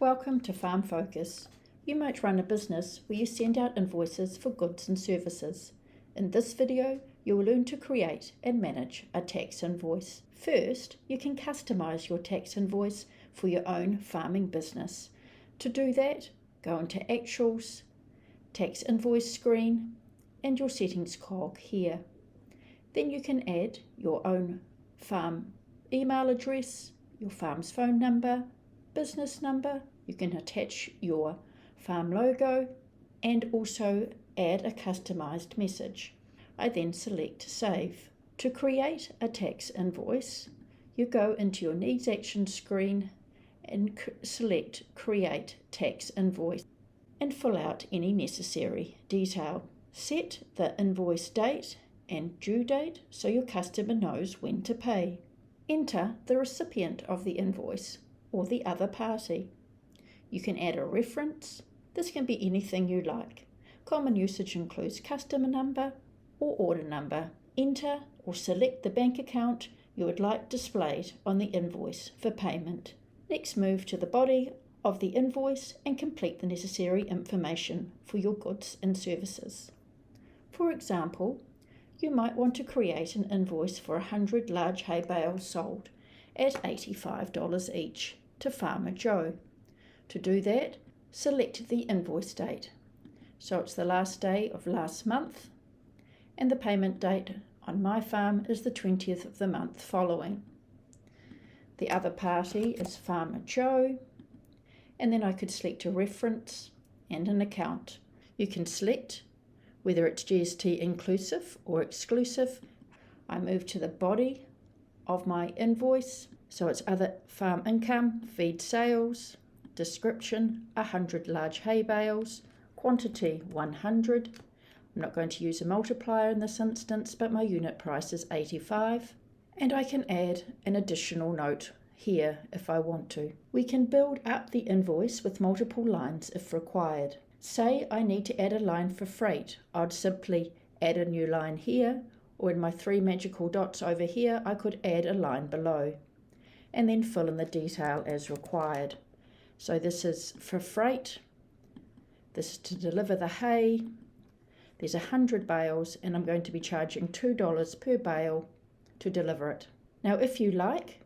Welcome to Farm Focus. You might run a business where you send out invoices for goods and services. In this video, you will learn to create and manage a tax invoice. First, you can customize your tax invoice for your own farming business. To do that, go into Actuals, Tax Invoice screen, and your settings cog here. Then you can add your own farm email address, your farm's phone number, business number. You can attach your farm logo and also add a customized message. I then select Save. To create a tax invoice, you go into your Needs Action screen and select Create Tax Invoice and fill out any necessary detail. Set the invoice date and due date so your customer knows when to pay. Enter the recipient of the invoice or the other party. You can add a reference. This can be anything you like. Common usage includes customer number or order number. Enter or select the bank account you would like displayed on the invoice for payment. Next, move to the body of the invoice and complete the necessary information for your goods and services. For example, you might want to create an invoice for 100 large hay bales sold at $85 each to Farmer Joe. To do that, select the invoice date. So it's the last day of last month, and the payment date on my farm is the 20th of the month following. The other party is Farmer Joe, and then I could select a reference and an account. You can select whether it's GST inclusive or exclusive. I move to the body of my invoice, so it's other farm income, feed sales, description 100 large hay bales, quantity 100. I'm not going to use a multiplier in this instance, but my unit price is 85. And I can add an additional note here if I want to. We can build up the invoice with multiple lines if required. Say I need to add a line for freight. I'd simply add a new line here, or in my 3 magical dots over here, I could add a line below and then fill in the detail as required. So this is for freight, this is to deliver the hay, there's 100 bales and I'm going to be charging $2 per bale to deliver it. Now if you like,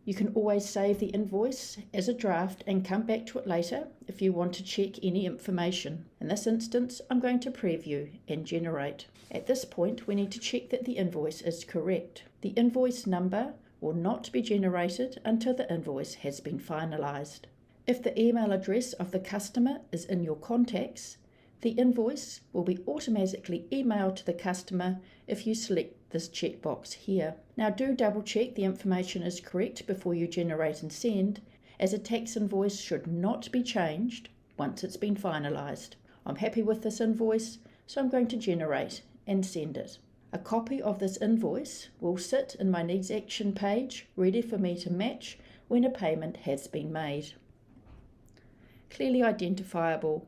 you can always save the invoice as a draft and come back to it later if you want to check any information. In this instance, I'm going to preview and generate. At this point, we need to check that the invoice is correct. The invoice number will not be generated until the invoice has been finalized. If the email address of the customer is in your contacts, the invoice will be automatically emailed to the customer if you select this checkbox here. Now do double check the information is correct before you generate and send, as a tax invoice should not be changed once it's been finalized. I'm happy with this invoice, so I'm going to generate and send it. A copy of this invoice will sit in my Needs Action page, ready for me to match when a payment has been made. Clearly identifiable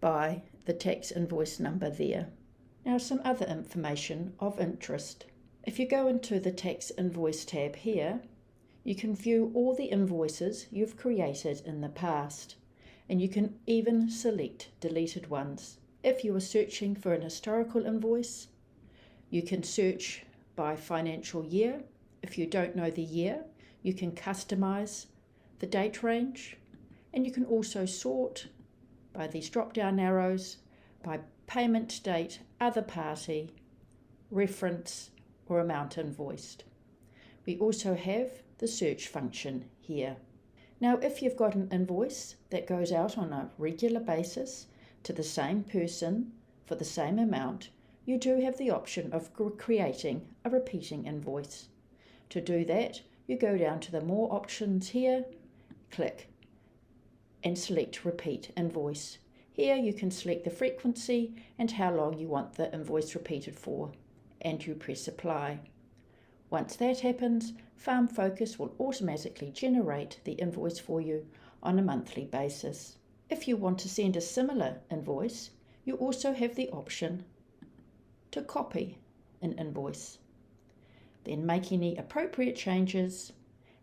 by the tax invoice number there. Now some other information of interest. If you go into the tax invoice tab here, you can view all the invoices you've created in the past, and you can even select deleted ones. If you are searching for an historical invoice, you can search by financial year. If you don't know the year, you can customize the date range, and you can also sort by these drop-down arrows by payment date, other party, reference, or amount invoiced. We also have the search function here. Now, if you've got an invoice that goes out on a regular basis to the same person for the same amount, you do have the option of creating a repeating invoice. To do that, you go down to the More options here, click and select Repeat Invoice. Here you can select the frequency and how long you want the invoice repeated for, and you press Apply. Once that happens, Farm Focus will automatically generate the invoice for you on a monthly basis. If you want to send a similar invoice, you also have the option to copy an invoice. Then make any appropriate changes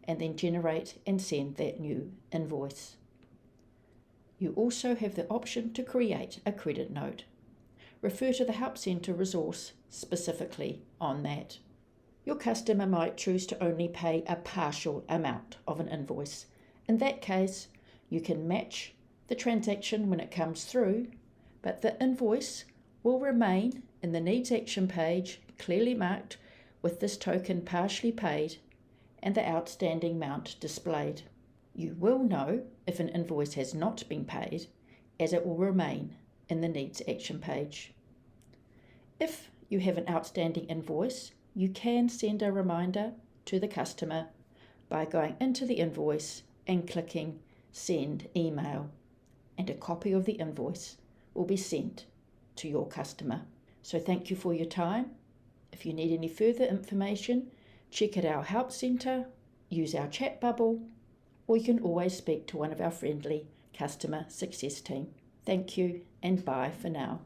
and then generate and send that new invoice. You also have the option to create a credit note. Refer to the Help Centre resource specifically on that. Your customer might choose to only pay a partial amount of an invoice. In that case, you can match the transaction when it comes through, but the invoice will remain in the Needs Action page clearly marked with this token partially paid and the outstanding amount displayed. You will know if an invoice has not been paid, as it will remain in the Needs Action page. If you have an outstanding invoice, you can send a reminder to the customer by going into the invoice and clicking Send Email, and a copy of the invoice will be sent to your customer. So thank you for your time. If you need any further information, check out our Help Centre, use our chat bubble, or you can always speak to one of our friendly customer success team. Thank you and bye for now.